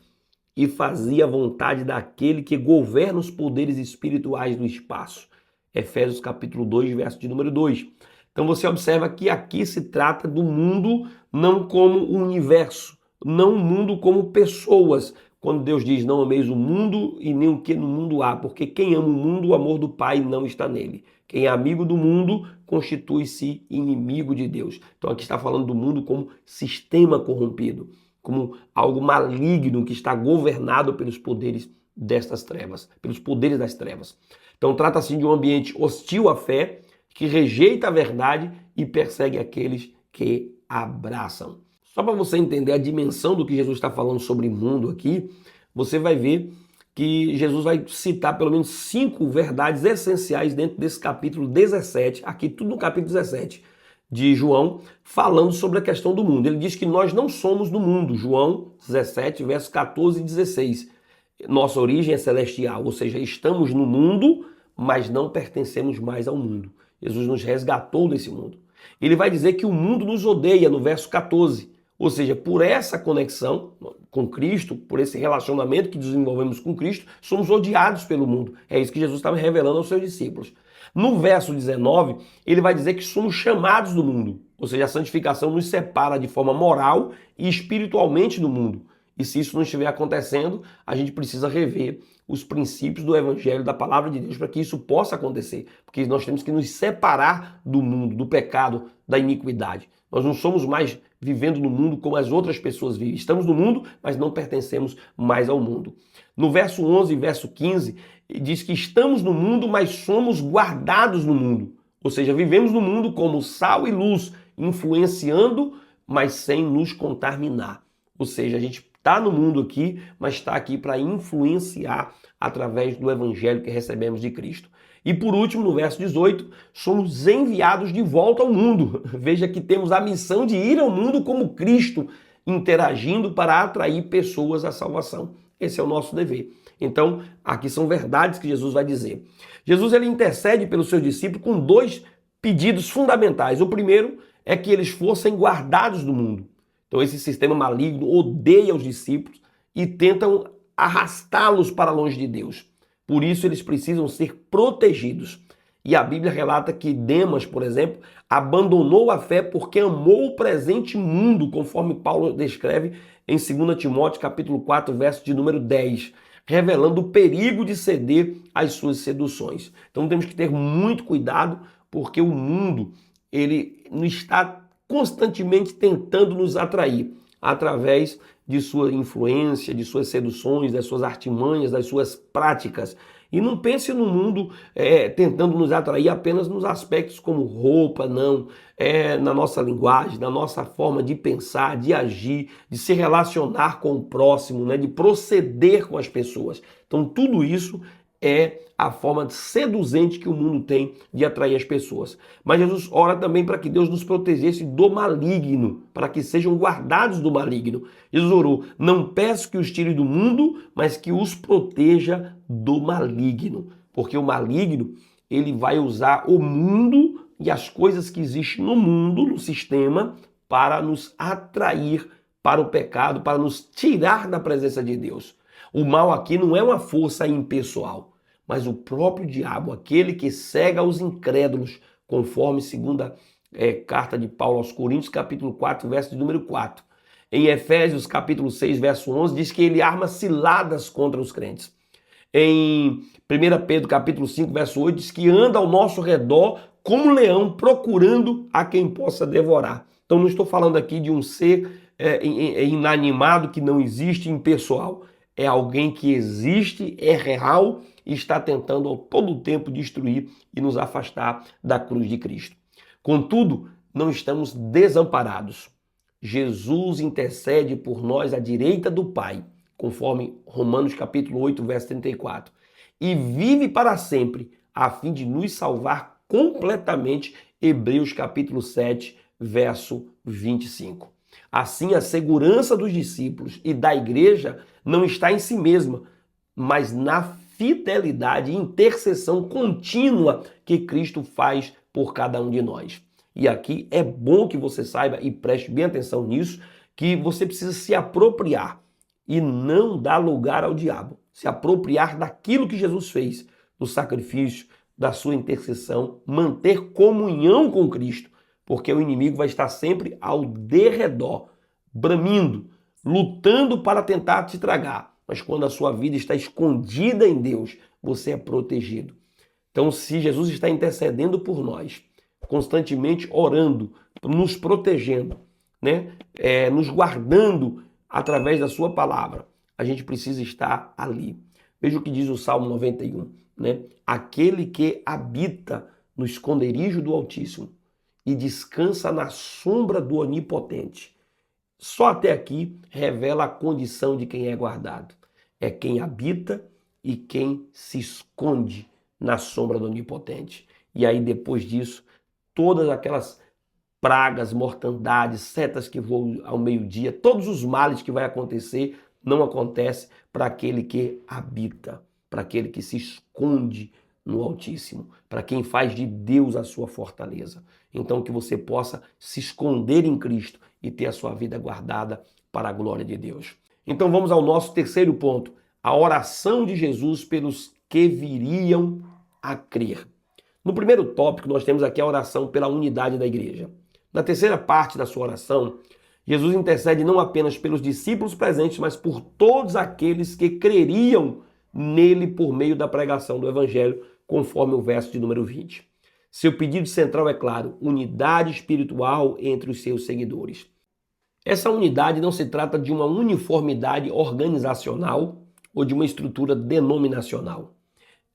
e fazia a vontade daquele que governa os poderes espirituais do espaço. Efésios capítulo 2, verso de número 2. Então você observa que aqui se trata do mundo não como um universo, não um mundo como pessoas. Quando Deus diz não ameis o mundo e nem o que no mundo há, porque quem ama o mundo, o amor do Pai não está nele. Quem é amigo do mundo constitui-se inimigo de Deus. Então aqui está falando do mundo como sistema corrompido, como algo maligno que está governado pelos poderes destas trevas, pelos poderes das trevas. Então trata-se de um ambiente hostil à fé, que rejeita a verdade e persegue aqueles que abraçam. Só para você entender a dimensão do que Jesus está falando sobre mundo aqui, você vai ver que Jesus vai citar pelo menos 5 verdades essenciais dentro desse capítulo 17, aqui tudo no capítulo 17 de João, falando sobre a questão do mundo. Ele diz que nós não somos do mundo, João 17, versos 14 e 16. Nossa origem é celestial, ou seja, estamos no mundo, mas não pertencemos mais ao mundo. Jesus nos resgatou desse mundo. Ele vai dizer que o mundo nos odeia no verso 14. Ou seja, por essa conexão com Cristo, por esse relacionamento que desenvolvemos com Cristo, somos odiados pelo mundo. É isso que Jesus estava revelando aos seus discípulos. No verso 19, ele vai dizer que somos chamados do mundo. Ou seja, a santificação nos separa de forma moral e espiritualmente do mundo. E se isso não estiver acontecendo, a gente precisa rever os princípios do Evangelho, da Palavra de Deus, para que isso possa acontecer. Porque nós temos que nos separar do mundo, do pecado, da iniquidade. Nós não somos mais vivendo no mundo como as outras pessoas vivem. Estamos no mundo, mas não pertencemos mais ao mundo. No verso 11 e verso 15, diz que estamos no mundo, mas somos guardados no mundo. Ou seja, vivemos no mundo como sal e luz, influenciando, mas sem nos contaminar. Ou seja, a gente está no mundo aqui, mas está aqui para influenciar através do evangelho que recebemos de Cristo. E por último, no verso 18, somos enviados de volta ao mundo. Veja que temos a missão de ir ao mundo como Cristo, interagindo para atrair pessoas à salvação. Esse é o nosso dever. Então, aqui são verdades que Jesus vai dizer. Jesus ele intercede pelos seus discípulos com 2 pedidos fundamentais. O primeiro é que eles fossem guardados do mundo. Então esse sistema maligno odeia os discípulos e tentam arrastá-los para longe de Deus. Por isso eles precisam ser protegidos. E a Bíblia relata que Demas, por exemplo, abandonou a fé porque amou o presente mundo, conforme Paulo descreve em 2 Timóteo capítulo 4, verso de número 10, revelando o perigo de ceder às suas seduções. Então temos que ter muito cuidado, porque o mundo ele não está constantemente tentando nos atrair através de sua influência, de suas seduções, das suas artimanhas, das suas práticas. E não pense no mundo tentando nos atrair apenas nos aspectos como roupa, não. Na nossa linguagem, na nossa forma de pensar, de agir, de se relacionar com o próximo, né, de proceder com as pessoas. Então tudo isso é a forma seduzente que o mundo tem de atrair as pessoas. Mas Jesus ora também para que Deus nos protegesse do maligno, para que sejam guardados do maligno. Jesus orou, não peço que os tire do mundo, mas que os proteja do maligno. Porque o maligno, ele vai usar o mundo e as coisas que existem no mundo, no sistema, para nos atrair para o pecado, para nos tirar da presença de Deus. O mal aqui não é uma força impessoal, mas o próprio diabo, aquele que cega os incrédulos, conforme segunda carta de Paulo aos Coríntios, capítulo 4, verso de número 4. Em Efésios, capítulo 6, verso 11, diz que ele arma ciladas contra os crentes. Em 1 Pedro, capítulo 5, verso 8, diz que anda ao nosso redor como um leão, procurando a quem possa devorar. Então não estou falando aqui de um ser inanimado, que não existe, impessoal. É alguém que existe, é real e está tentando ao todo o tempo destruir e nos afastar da cruz de Cristo. Contudo, não estamos desamparados. Jesus intercede por nós à direita do Pai, conforme Romanos capítulo 8, verso 34, e vive para sempre, a fim de nos salvar completamente, Hebreus capítulo 7, verso 25. Assim, a segurança dos discípulos e da igreja não está em si mesma, mas na fidelidade e intercessão contínua que Cristo faz por cada um de nós. E aqui é bom que você saiba e preste bem atenção nisso, que você precisa se apropriar e não dar lugar ao diabo. Se apropriar daquilo que Jesus fez, do sacrifício, da sua intercessão, manter comunhão com Cristo, porque o inimigo vai estar sempre ao derredor, bramindo, lutando para tentar te tragar. Mas quando a sua vida está escondida em Deus, você é protegido. Então, se Jesus está intercedendo por nós, constantemente orando, nos protegendo, né? Nos guardando através da sua palavra, a gente precisa estar ali. Veja o que diz o Salmo 91, né? Aquele que habita no esconderijo do Altíssimo e descansa na sombra do Onipotente. Só até aqui revela a condição de quem é guardado. É quem habita e quem se esconde na sombra do Onipotente. E aí depois disso, todas aquelas pragas, mortandades, setas que voam ao meio-dia, todos os males que vai acontecer, não acontece para aquele que habita, para aquele que se esconde no Altíssimo, para quem faz de Deus a sua fortaleza. Então que você possa se esconder em Cristo e ter a sua vida guardada para a glória de Deus. Então vamos ao nosso terceiro ponto, a oração de Jesus pelos que viriam a crer. No primeiro tópico nós temos aqui a oração pela unidade da igreja. Na terceira parte da sua oração, Jesus intercede não apenas pelos discípulos presentes, mas por todos aqueles que creriam nele por meio da pregação do Evangelho, conforme o verso de número 20. Seu pedido central é claro, unidade espiritual entre os seus seguidores. Essa unidade não se trata de uma uniformidade organizacional ou de uma estrutura denominacional,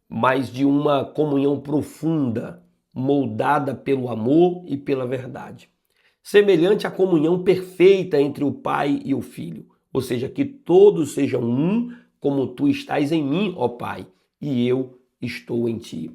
mas de uma comunhão profunda, moldada pelo amor e pela verdade. Semelhante à comunhão perfeita entre o Pai e o Filho, ou seja, que todos sejam um, como tu estás em mim, ó Pai, e eu estou em ti.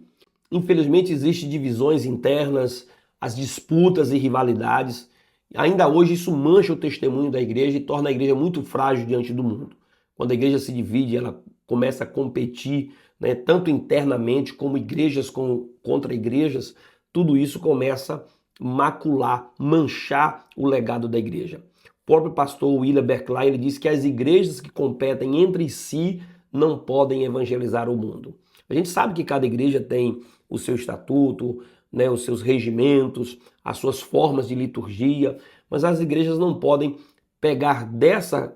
Infelizmente existem divisões internas, as disputas e rivalidades. Ainda hoje isso mancha o testemunho da igreja e torna a igreja muito frágil diante do mundo. Quando a igreja se divide, ela começa a competir, né, tanto internamente como igrejas contra igrejas, tudo isso começa a macular, manchar o legado da igreja. O próprio pastor William Barclay, ele diz que as igrejas que competem entre si não podem evangelizar o mundo. A gente sabe que cada igreja tem o seu estatuto, né, os seus regimentos, as suas formas de liturgia, mas as igrejas não podem pegar dessa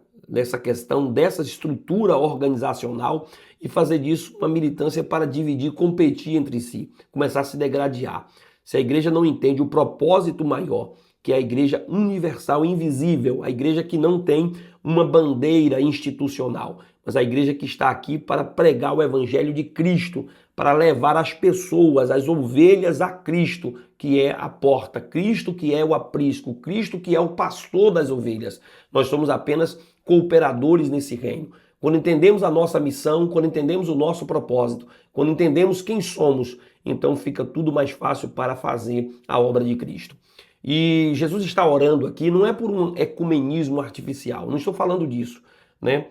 questão, dessa estrutura organizacional e fazer disso uma militância para dividir, competir entre si, começar a se degradar. Se a igreja não entende o propósito maior, que é a igreja universal, invisível, a igreja que não tem uma bandeira institucional, mas a igreja que está aqui para pregar o evangelho de Cristo, para levar as pessoas, as ovelhas a Cristo, que é a porta, Cristo que é o aprisco, Cristo que é o pastor das ovelhas. Nós somos apenas cooperadores nesse reino. Quando entendemos a nossa missão, quando entendemos o nosso propósito, quando entendemos quem somos, então fica tudo mais fácil para fazer a obra de Cristo. E Jesus está orando aqui, não é por um ecumenismo artificial, não estou falando disso, né?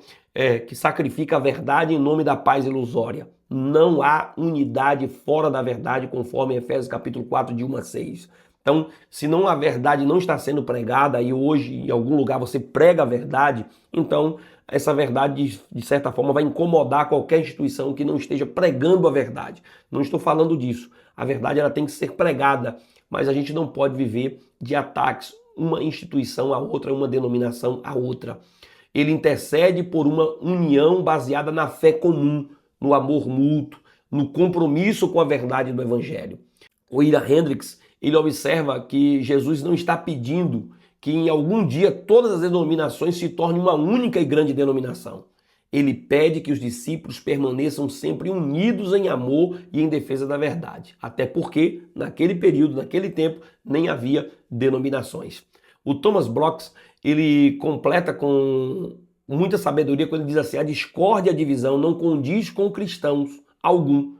Que sacrifica a verdade em nome da paz ilusória. Não há unidade fora da verdade, conforme Efésios capítulo 4, de 1 a 6. Então, se não a verdade não está sendo pregada e hoje em algum lugar você prega a verdade, então essa verdade de certa forma vai incomodar qualquer instituição que não esteja pregando a verdade. Não estou falando disso. A verdade ela tem que ser pregada, mas a gente não pode viver de ataques uma instituição a outra, uma denominação a outra. Ele intercede por uma união baseada na fé comum, no amor mútuo, no compromisso com a verdade do Evangelho. O William Hendricks, ele observa que Jesus não está pedindo que em algum dia todas as denominações se tornem uma única e grande denominação. Ele pede que os discípulos permaneçam sempre unidos em amor e em defesa da verdade. Até porque, naquele período, naquele tempo, nem havia denominações. O Thomas Brooks, ele completa com muita sabedoria quando ele diz assim: a discórdia e a divisão não condiz com cristãos algum.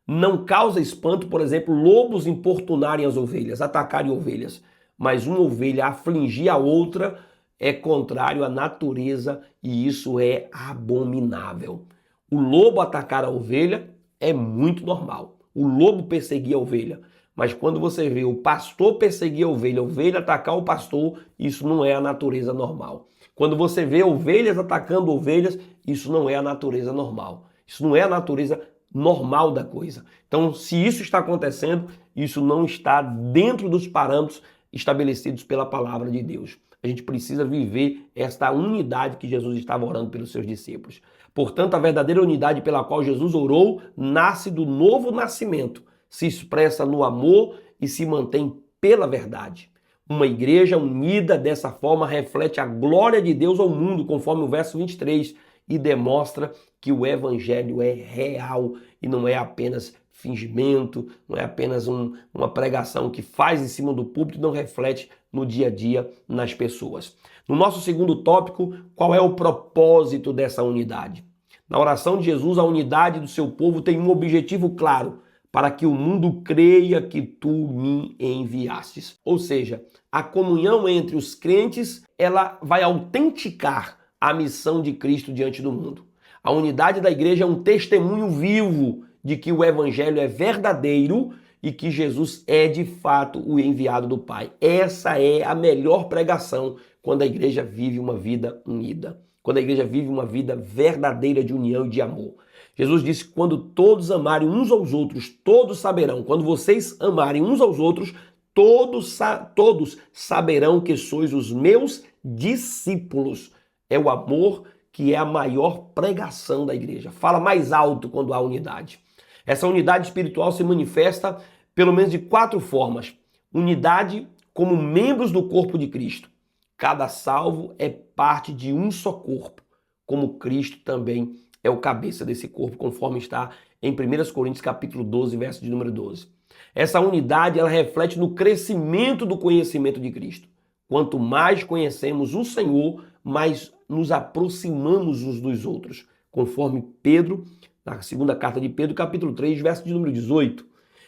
Não causa espanto, por exemplo, lobos importunarem as ovelhas, atacarem ovelhas. Mas uma ovelha afligir a outra é contrário à natureza e isso é abominável. O lobo atacar a ovelha é muito normal. O lobo perseguir a ovelha. Mas quando você vê o pastor perseguir a ovelha atacar o pastor, isso não é a natureza normal. Quando você vê ovelhas atacando ovelhas, isso não é a natureza normal. Isso não é a natureza normal da coisa. Então, se isso está acontecendo, isso não está dentro dos parâmetros estabelecidos pela palavra de Deus. A gente precisa viver esta unidade que Jesus estava orando pelos seus discípulos. Portanto, a verdadeira unidade pela qual Jesus orou nasce do novo nascimento, se expressa no amor e se mantém pela verdade. Uma igreja unida dessa forma reflete a glória de Deus ao mundo, conforme o verso 23, e demonstra que o evangelho é real e não é apenas fingimento, não é apenas uma pregação que faz em cima do púlpito e não reflete no dia a dia nas pessoas. No nosso segundo tópico, qual é o propósito dessa unidade? Na oração de Jesus, a unidade do seu povo tem um objetivo claro: para que o mundo creia que tu me enviastes. Ou seja, a comunhão entre os crentes, ela vai autenticar a missão de Cristo diante do mundo. A unidade da igreja é um testemunho vivo de que o evangelho é verdadeiro e que Jesus é de fato o enviado do Pai. Essa é a melhor pregação quando a igreja vive uma vida unida, quando a igreja vive uma vida verdadeira de união e de amor. Jesus disse que quando todos amarem uns aos outros, todos saberão. Quando vocês amarem uns aos outros, todos saberão que sois os meus discípulos. É o amor que é a maior pregação da igreja. Fala mais alto quando há unidade. Essa unidade espiritual se manifesta pelo menos de 4 formas. Unidade como membros do corpo de Cristo. Cada salvo é parte de um só corpo, como Cristo também é o cabeça desse corpo, conforme está em 1 Coríntios capítulo 12, verso de número 12. Essa unidade, ela reflete no crescimento do conhecimento de Cristo. Quanto mais conhecemos o Senhor, mais nos aproximamos uns dos outros, conforme Pedro, na segunda carta de Pedro, capítulo 3, verso de número 18.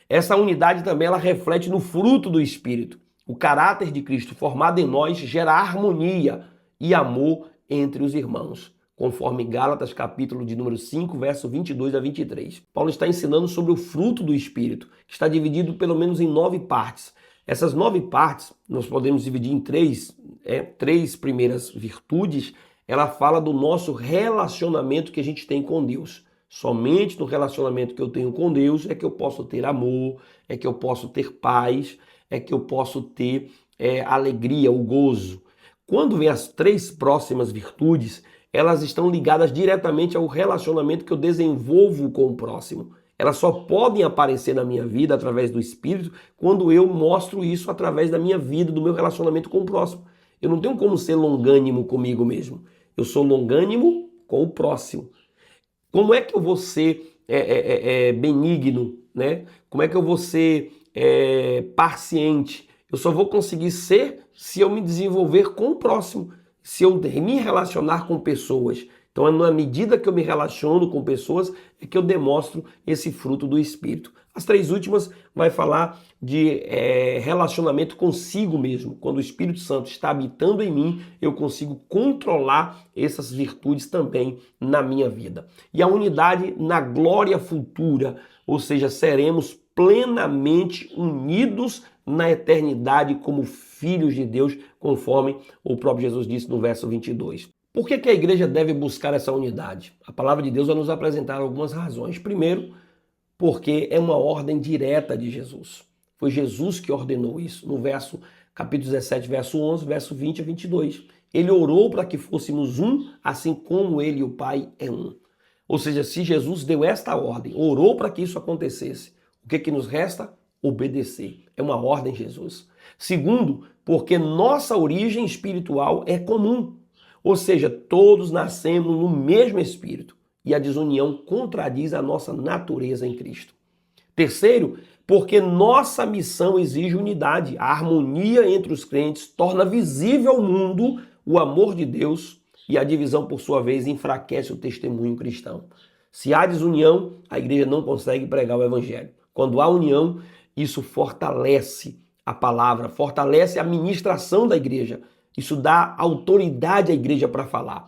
Essa unidade também, ela reflete no fruto do Espírito. O caráter de Cristo formado em nós gera harmonia e amor entre os irmãos, conforme Gálatas capítulo de número 5, verso 22 a 23. Paulo está ensinando sobre o fruto do Espírito, que está dividido pelo menos em 9 partes. Essas 9 partes, nós podemos dividir em 3 primeiras virtudes. Ela fala do nosso relacionamento que a gente tem com Deus. Somente no relacionamento que eu tenho com Deus é que eu posso ter amor, é que eu posso ter paz, é que eu posso ter alegria, o gozo. Quando vem as 3 próximas virtudes, elas estão ligadas diretamente ao relacionamento que eu desenvolvo com o próximo. Elas só podem aparecer na minha vida através do Espírito quando eu mostro isso através da minha vida, do meu relacionamento com o próximo. Eu não tenho como ser longânimo comigo mesmo. Eu sou longânimo com o próximo. Como é que eu vou ser benigno, né? Como é que eu vou ser paciente? Eu só vou conseguir ser se eu me desenvolver com o próximo, se eu me relacionar com pessoas. Então, na medida que eu me relaciono com pessoas, é que eu demonstro esse fruto do Espírito. As 3 últimas vai falar de relacionamento consigo mesmo. Quando o Espírito Santo está habitando em mim, eu consigo controlar essas virtudes também na minha vida. E a unidade na glória futura, ou seja, seremos plenamente unidos na eternidade como filhos de Deus, conforme o próprio Jesus disse no verso 22. Por que a igreja deve buscar essa unidade? A palavra de Deus vai nos apresentar algumas razões. Primeiro, porque é uma ordem direta de Jesus. Foi Jesus que ordenou isso. No capítulo 17, verso 11, verso 20 a 22. Ele orou para que fôssemos um, assim como ele e o Pai é um. Ou seja, se Jesus deu esta ordem, orou para que isso acontecesse, o que nos resta? Obedecer. É uma ordem, Jesus. Segundo, porque nossa origem espiritual é comum. Ou seja, todos nascemos no mesmo espírito e a desunião contradiz a nossa natureza em Cristo. Terceiro, porque nossa missão exige unidade. A harmonia entre os crentes torna visível ao mundo o amor de Deus e a divisão, por sua vez, enfraquece o testemunho cristão. Se há desunião, a igreja não consegue pregar o evangelho. Quando há união, isso fortalece a palavra, fortalece a ministração da igreja. Isso dá autoridade à igreja para falar.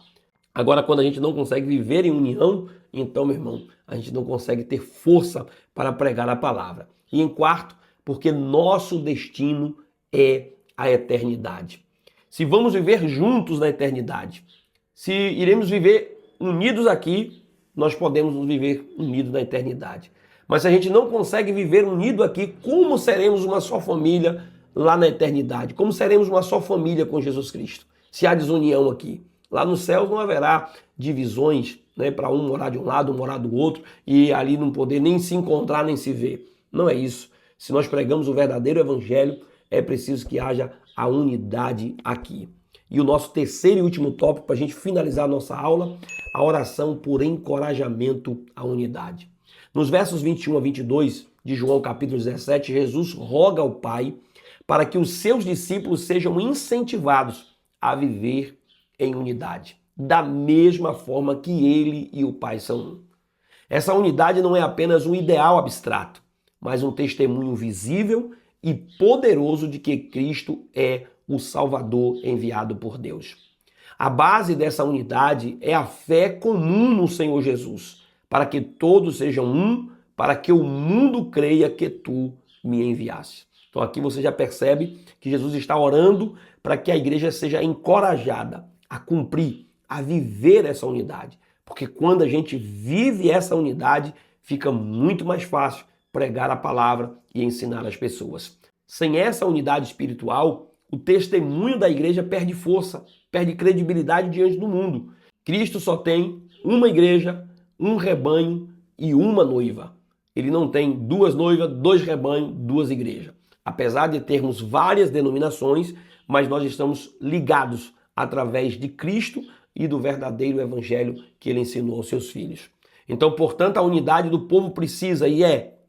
Agora, quando a gente não consegue viver em união, então, meu irmão, a gente não consegue ter força para pregar a palavra. E em quarto, porque nosso destino é a eternidade. Se vamos viver juntos na eternidade, se iremos viver unidos aqui, nós podemos viver unidos na eternidade. Mas se a gente não consegue viver unido aqui, como seremos uma só família lá na eternidade? Como seremos uma só família com Jesus Cristo? Se há desunião aqui. Lá no céu não haverá divisões, né, para um morar de um lado, um morar do outro, e ali não poder nem se encontrar, nem se ver. Não é isso. Se nós pregamos o verdadeiro evangelho, é preciso que haja a unidade aqui. E o nosso terceiro e último tópico, para a gente finalizar a nossa aula, a oração por encorajamento à unidade. Nos versos 21 a 22 de João capítulo 17, Jesus roga ao Pai para que os seus discípulos sejam incentivados a viver em unidade, da mesma forma que ele e o Pai são um. Essa unidade não é apenas um ideal abstrato, mas um testemunho visível e poderoso de que Cristo é o Salvador enviado por Deus. A base dessa unidade é a fé comum no Senhor Jesus, para que todos sejam um, para que o mundo creia que tu me enviaste. Então aqui você já percebe que Jesus está orando para que a igreja seja encorajada a cumprir, a viver essa unidade. Porque quando a gente vive essa unidade, fica muito mais fácil pregar a palavra e ensinar as pessoas. Sem essa unidade espiritual, o testemunho da igreja perde força, perde credibilidade diante do mundo. Cristo só tem uma igreja, um rebanho e uma noiva. Ele não tem duas noivas, dois rebanhos, duas igrejas. Apesar de termos várias denominações, mas nós estamos ligados através de Cristo e do verdadeiro evangelho que ele ensinou aos seus filhos. Então, portanto, a unidade do povo precisa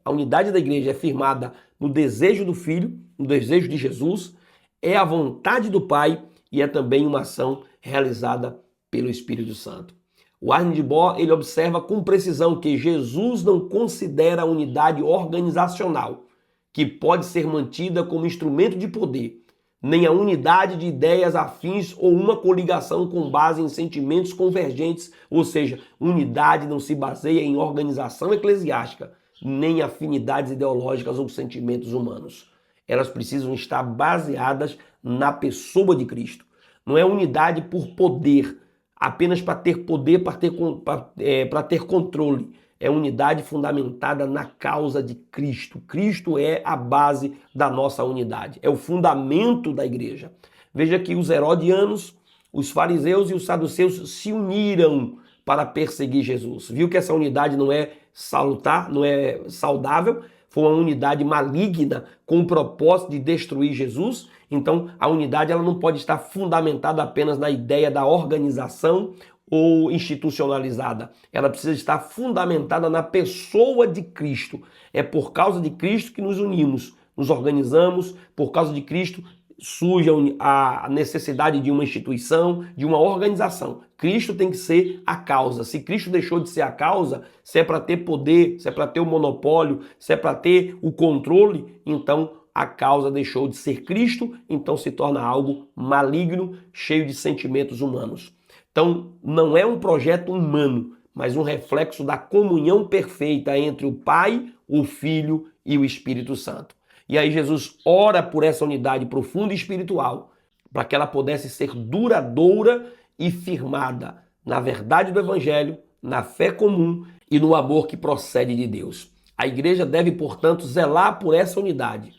a unidade da igreja é firmada no desejo do Filho, no desejo de Jesus, é a vontade do Pai e é também uma ação realizada pelo Espírito Santo. O Arne de Boer, ele observa com precisão que Jesus não considera a unidade organizacional, que pode ser mantida como instrumento de poder, nem a unidade de ideias afins ou uma coligação com base em sentimentos convergentes, ou seja, unidade não se baseia em organização eclesiástica, nem afinidades ideológicas ou sentimentos humanos. Elas precisam estar baseadas na pessoa de Cristo. Não é unidade por poder, apenas para ter poder, para ter controle. É unidade fundamentada na causa de Cristo. Cristo é a base da nossa unidade, é o fundamento da igreja. Veja que os herodianos, os fariseus e os saduceus se uniram para perseguir Jesus. Viu que essa unidade não é salutar, não é saudável? Foi uma unidade maligna com o propósito de destruir Jesus. Então, a unidade ela não pode estar fundamentada apenas na ideia da organização ou institucionalizada. Ela precisa estar fundamentada na pessoa de Cristo. É por causa de Cristo que nos unimos, nos organizamos, por causa de Cristo surge a necessidade de uma instituição, de uma organização. Cristo tem que ser a causa. Se Cristo deixou de ser a causa, se é para ter poder, se é para ter o monopólio, se é para ter o controle, então a causa deixou de ser Cristo, então se torna algo maligno, cheio de sentimentos humanos. Então não é um projeto humano, mas um reflexo da comunhão perfeita entre o Pai, o Filho e o Espírito Santo. E aí Jesus ora por essa unidade profunda e espiritual, para que ela pudesse ser duradoura e firmada na verdade do Evangelho, na fé comum e no amor que procede de Deus. A igreja deve, portanto, zelar por essa unidade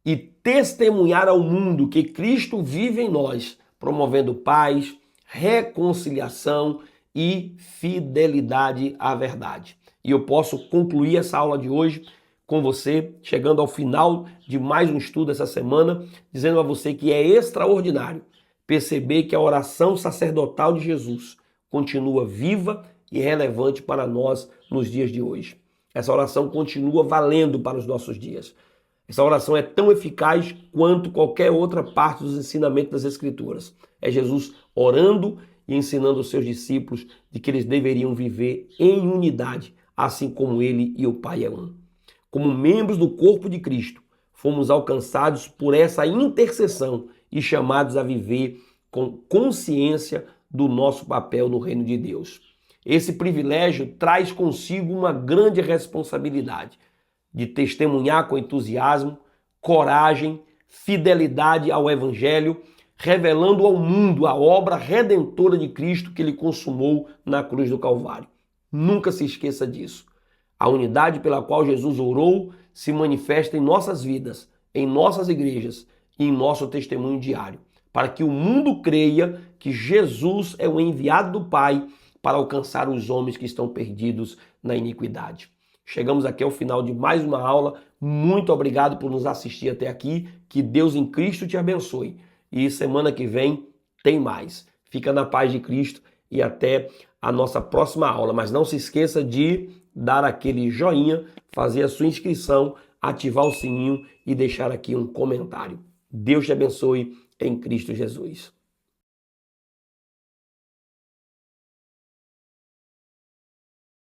e testemunhar ao mundo que Cristo vive em nós, promovendo paz, reconciliação e fidelidade à verdade. E eu posso concluir essa aula de hoje com você, chegando ao final de mais um estudo essa semana, dizendo a você que é extraordinário perceber que a oração sacerdotal de Jesus continua viva e relevante para nós nos dias de hoje. Essa oração continua valendo para os nossos dias. Essa oração é tão eficaz quanto qualquer outra parte dos ensinamentos das Escrituras. É Jesus orando e ensinando os seus discípulos de que eles deveriam viver em unidade, assim como ele e o Pai é um. Como membros do corpo de Cristo, fomos alcançados por essa intercessão e chamados a viver com consciência do nosso papel no reino de Deus. Esse privilégio traz consigo uma grande responsabilidade de testemunhar com entusiasmo, coragem, fidelidade ao Evangelho, revelando ao mundo a obra redentora de Cristo que ele consumou na cruz do Calvário. Nunca se esqueça disso. A unidade pela qual Jesus orou se manifesta em nossas vidas, em nossas igrejas e em nosso testemunho diário, para que o mundo creia que Jesus é o enviado do Pai para alcançar os homens que estão perdidos na iniquidade. Chegamos aqui ao final de mais uma aula. Muito obrigado por nos assistir até aqui. Que Deus em Cristo te abençoe. E semana que vem tem mais. Fica na paz de Cristo e até a nossa próxima aula. Mas não se esqueça de dar aquele joinha, fazer a sua inscrição, ativar o sininho e deixar aqui um comentário. Deus te abençoe em Cristo Jesus.